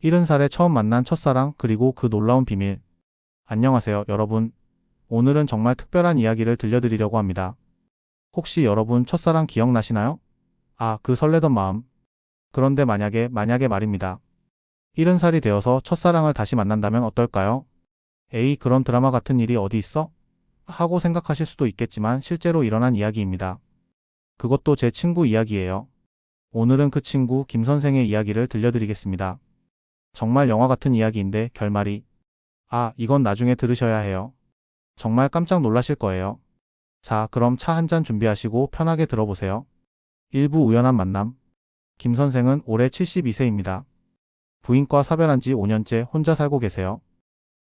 70살에 처음 만난 첫사랑 그리고 그 놀라운 비밀. 안녕하세요, 여러분. 오늘은 정말 특별한 이야기를 들려드리려고 합니다. 혹시 여러분 첫사랑 기억나시나요? 아, 그 설레던 마음. 그런데 만약에 말입니다. 70살이 되어서 첫사랑을 다시 만난다면 어떨까요? 에이, 그런 드라마 같은 일이 어디 있어? 하고 생각하실 수도 있겠지만 실제로 일어난 이야기입니다. 그것도 제 친구 이야기예요. 오늘은 그 친구 김 선생의 이야기를 들려드리겠습니다. 정말 영화 같은 이야기인데 결말이 이건 나중에 들으셔야 해요. 정말 깜짝 놀라실 거예요. 자, 그럼 차 한 잔 준비하시고 편하게 들어보세요. 일부 우연한 만남. 김 선생은 올해 72세입니다. 부인과 사별한 지 5년째 혼자 살고 계세요.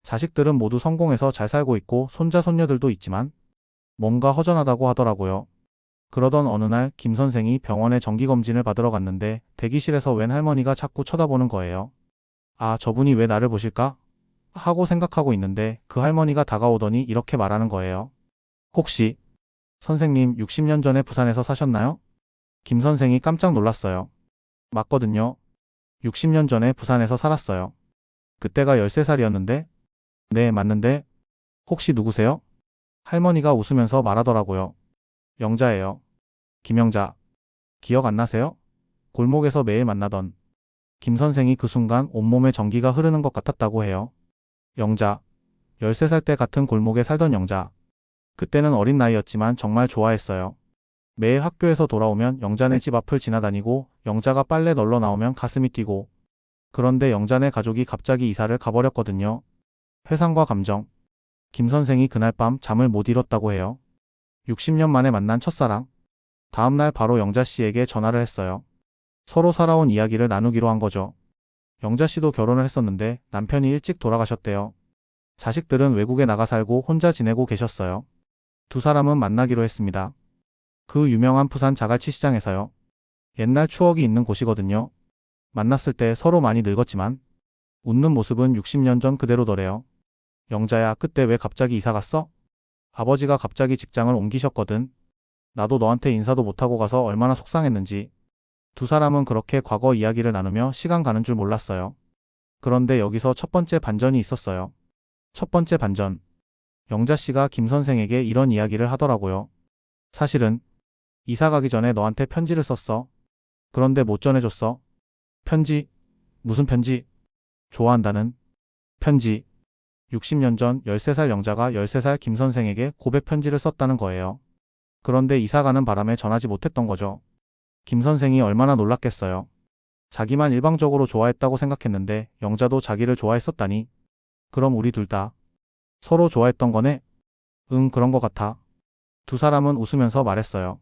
자식들은 모두 성공해서 잘 살고 있고 손자 손녀들도 있지만 뭔가 허전하다고 하더라고요. 그러던 어느 날 김 선생이 병원에 정기검진을 받으러 갔는데 대기실에서 웬 할머니가 자꾸 쳐다보는 거예요. 아, 저분이 왜 나를 보실까? 하고 생각하고 있는데 그 할머니가 다가오더니 이렇게 말하는 거예요. 혹시 선생님 60년 전에 부산에서 사셨나요? 김 선생이 깜짝 놀랐어요. 맞거든요. 60년 전에 부산에서 살았어요. 그때가 13살이었는데? 네, 맞는데? 혹시 누구세요? 할머니가 웃으면서 말하더라고요. 영자예요. 김영자. 기억 안 나세요? 골목에서 매일 만나던. 김 선생이 그 순간 온몸에 전기가 흐르는 것 같았다고 해요. 영자. 13살 때 같은 골목에 살던 영자. 그때는 어린 나이였지만 정말 좋아했어요. 매일 학교에서 돌아오면 영자네 집 앞을 지나다니고 영자가 빨래 널러 나오면 가슴이 뛰고. 그런데 영자네 가족이 갑자기 이사를 가버렸거든요. 회상과 감정. 김 선생이 그날 밤 잠을 못 이뤘다고 해요. 60년 만에 만난 첫사랑. 다음날 바로 영자 씨에게 전화를 했어요. 서로 살아온 이야기를 나누기로 한 거죠. 영자 씨도 결혼을 했었는데 남편이 일찍 돌아가셨대요. 자식들은 외국에 나가 살고 혼자 지내고 계셨어요. 두 사람은 만나기로 했습니다. 그 유명한 부산 자갈치 시장에서요. 옛날 추억이 있는 곳이거든요. 만났을 때 서로 많이 늙었지만 웃는 모습은 60년 전 그대로더래요. 영자야, 그때 왜 갑자기 이사 갔어? 아버지가 갑자기 직장을 옮기셨거든. 나도 너한테 인사도 못하고 가서 얼마나 속상했는지. 두 사람은 그렇게 과거 이야기를 나누며 시간 가는 줄 몰랐어요. 그런데 여기서 첫 번째 반전이 있었어요. 첫 번째 반전. 영자 씨가 김 선생에게 이런 이야기를 하더라고요. 사실은 이사 가기 전에 너한테 편지를 썼어. 그런데 못 전해줬어. 편지? 무슨 편지? 좋아한다는 편지. 60년 전 13살 영자가 13살 김 선생에게 고백 편지를 썼다는 거예요. 그런데 이사 가는 바람에 전하지 못했던 거죠. 김 선생이 얼마나 놀랐겠어요. 자기만 일방적으로 좋아했다고 생각했는데 영자도 자기를 좋아했었다니. 그럼 우리 둘 다 서로 좋아했던 거네? 응, 그런 거 같아. 두 사람은 웃으면서 말했어요.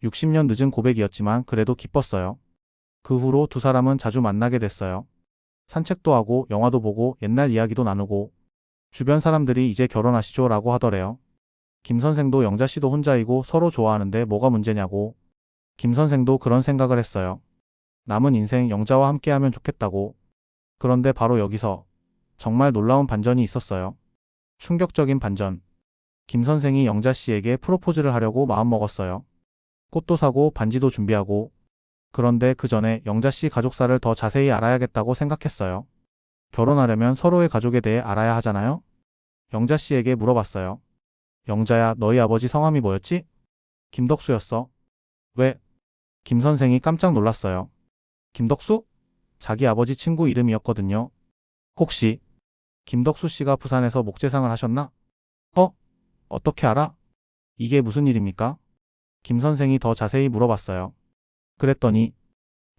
60년 늦은 고백이었지만 그래도 기뻤어요. 그 후로 두 사람은 자주 만나게 됐어요. 산책도 하고 영화도 보고 옛날 이야기도 나누고 주변 사람들이 이제 결혼하시죠 라고 하더래요. 김 선생도 영자 씨도 혼자이고 서로 좋아하는데 뭐가 문제냐고. 김 선생도 그런 생각을 했어요. 남은 인생 영자와 함께하면 좋겠다고. 그런데 바로 여기서 정말 놀라운 반전이 있었어요. 충격적인 반전. 김 선생이 영자 씨에게 프로포즈를 하려고 마음먹었어요. 꽃도 사고 반지도 준비하고. 그런데 그 전에 영자 씨 가족사를 더 자세히 알아야겠다고 생각했어요. 결혼하려면 서로의 가족에 대해 알아야 하잖아요? 영자 씨에게 물어봤어요. 영자야, 너희 아버지 성함이 뭐였지? 김덕수였어. 왜? 김 선생이 깜짝 놀랐어요. 김덕수? 자기 아버지 친구 이름이었거든요. 혹시 김덕수 씨가 부산에서 목재상을 하셨나? 어? 어떻게 알아? 이게 무슨 일입니까? 김 선생이 더 자세히 물어봤어요. 그랬더니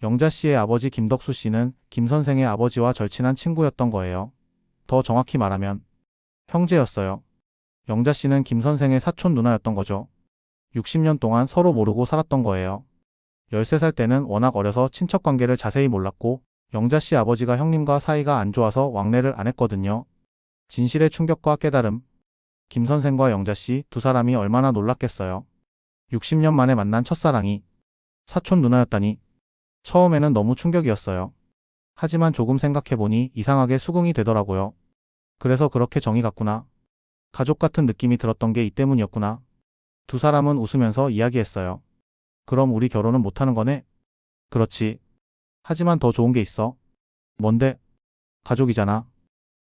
영자 씨의 아버지 김덕수 씨는 김 선생의 아버지와 절친한 친구였던 거예요. 더 정확히 말하면 형제였어요. 영자 씨는 김 선생의 사촌 누나였던 거죠. 60년 동안 서로 모르고 살았던 거예요. 13살 때는 워낙 어려서 친척 관계를 자세히 몰랐고 영자 씨 아버지가 형님과 사이가 안 좋아서 왕래를 안 했거든요. 진실의 충격과 깨달음. 김 선생과 영자 씨 두 사람이 얼마나 놀랐겠어요. 60년 만에 만난 첫사랑이 사촌 누나였다니. 처음에는 너무 충격이었어요. 하지만 조금 생각해보니 이상하게 수긍이 되더라고요. 그래서 그렇게 정이 갔구나. 가족 같은 느낌이 들었던 게 이 때문이었구나. 두 사람은 웃으면서 이야기했어요. 그럼 우리 결혼은 못하는 거네? 그렇지. 하지만 더 좋은 게 있어. 뭔데? 가족이잖아.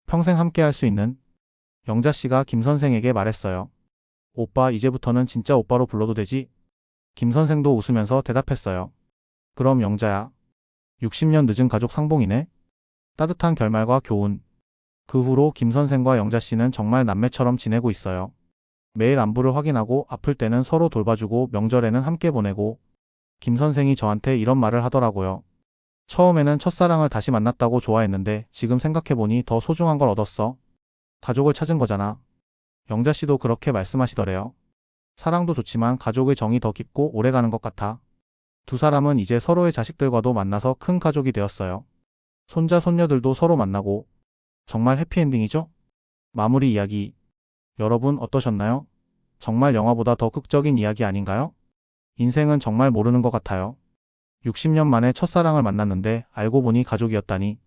평생 함께 할 수 있는. 영자 씨가 김 선생에게 말했어요. 오빠, 이제부터는 진짜 오빠로 불러도 되지? 김 선생도 웃으면서 대답했어요. 그럼 영자야. 60년 늦은 가족 상봉이네. 따뜻한 결말과 교훈. 그 후로 김 선생과 영자 씨는 정말 남매처럼 지내고 있어요. 매일 안부를 확인하고 아플 때는 서로 돌봐주고 명절에는 함께 보내고. 김 선생이 저한테 이런 말을 하더라고요. 처음에는 첫사랑을 다시 만났다고 좋아했는데 지금 생각해보니 더 소중한 걸 얻었어. 가족을 찾은 거잖아. 영자 씨도 그렇게 말씀하시더래요. 사랑도 좋지만 가족의 정이 더 깊고 오래가는 것 같아. 두 사람은 이제 서로의 자식들과도 만나서 큰 가족이 되었어요. 손자, 손녀들도 서로 만나고. 정말 해피엔딩이죠? 마무리 이야기. 여러분 어떠셨나요? 정말 영화보다 더 극적인 이야기 아닌가요? 인생은 정말 모르는 것 같아요. 60년 만에 첫사랑을 만났는데 알고 보니 가족이었다니.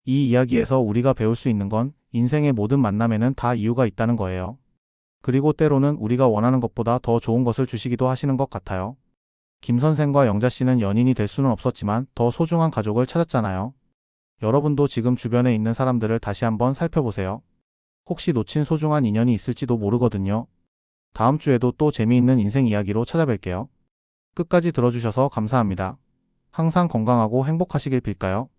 이 이야기에서 우리가 배울 수 있는 건 인생의 모든 만남에는 다 이유가 있다는 거예요. 그리고 때로는 우리가 원하는 것보다 더 좋은 것을 주시기도 하시는 것 같아요. 김 선생과 영자 씨는 연인이 될 수는 없었지만 더 소중한 가족을 찾았잖아요. 여러분도 지금 주변에 있는 사람들을 다시 한번 살펴보세요. 혹시 놓친 소중한 인연이 있을지도 모르거든요. 다음 주에도 또 재미있는 인생 이야기로 찾아뵐게요. 끝까지 들어주셔서 감사합니다. 항상 건강하고 행복하시길 빌까요?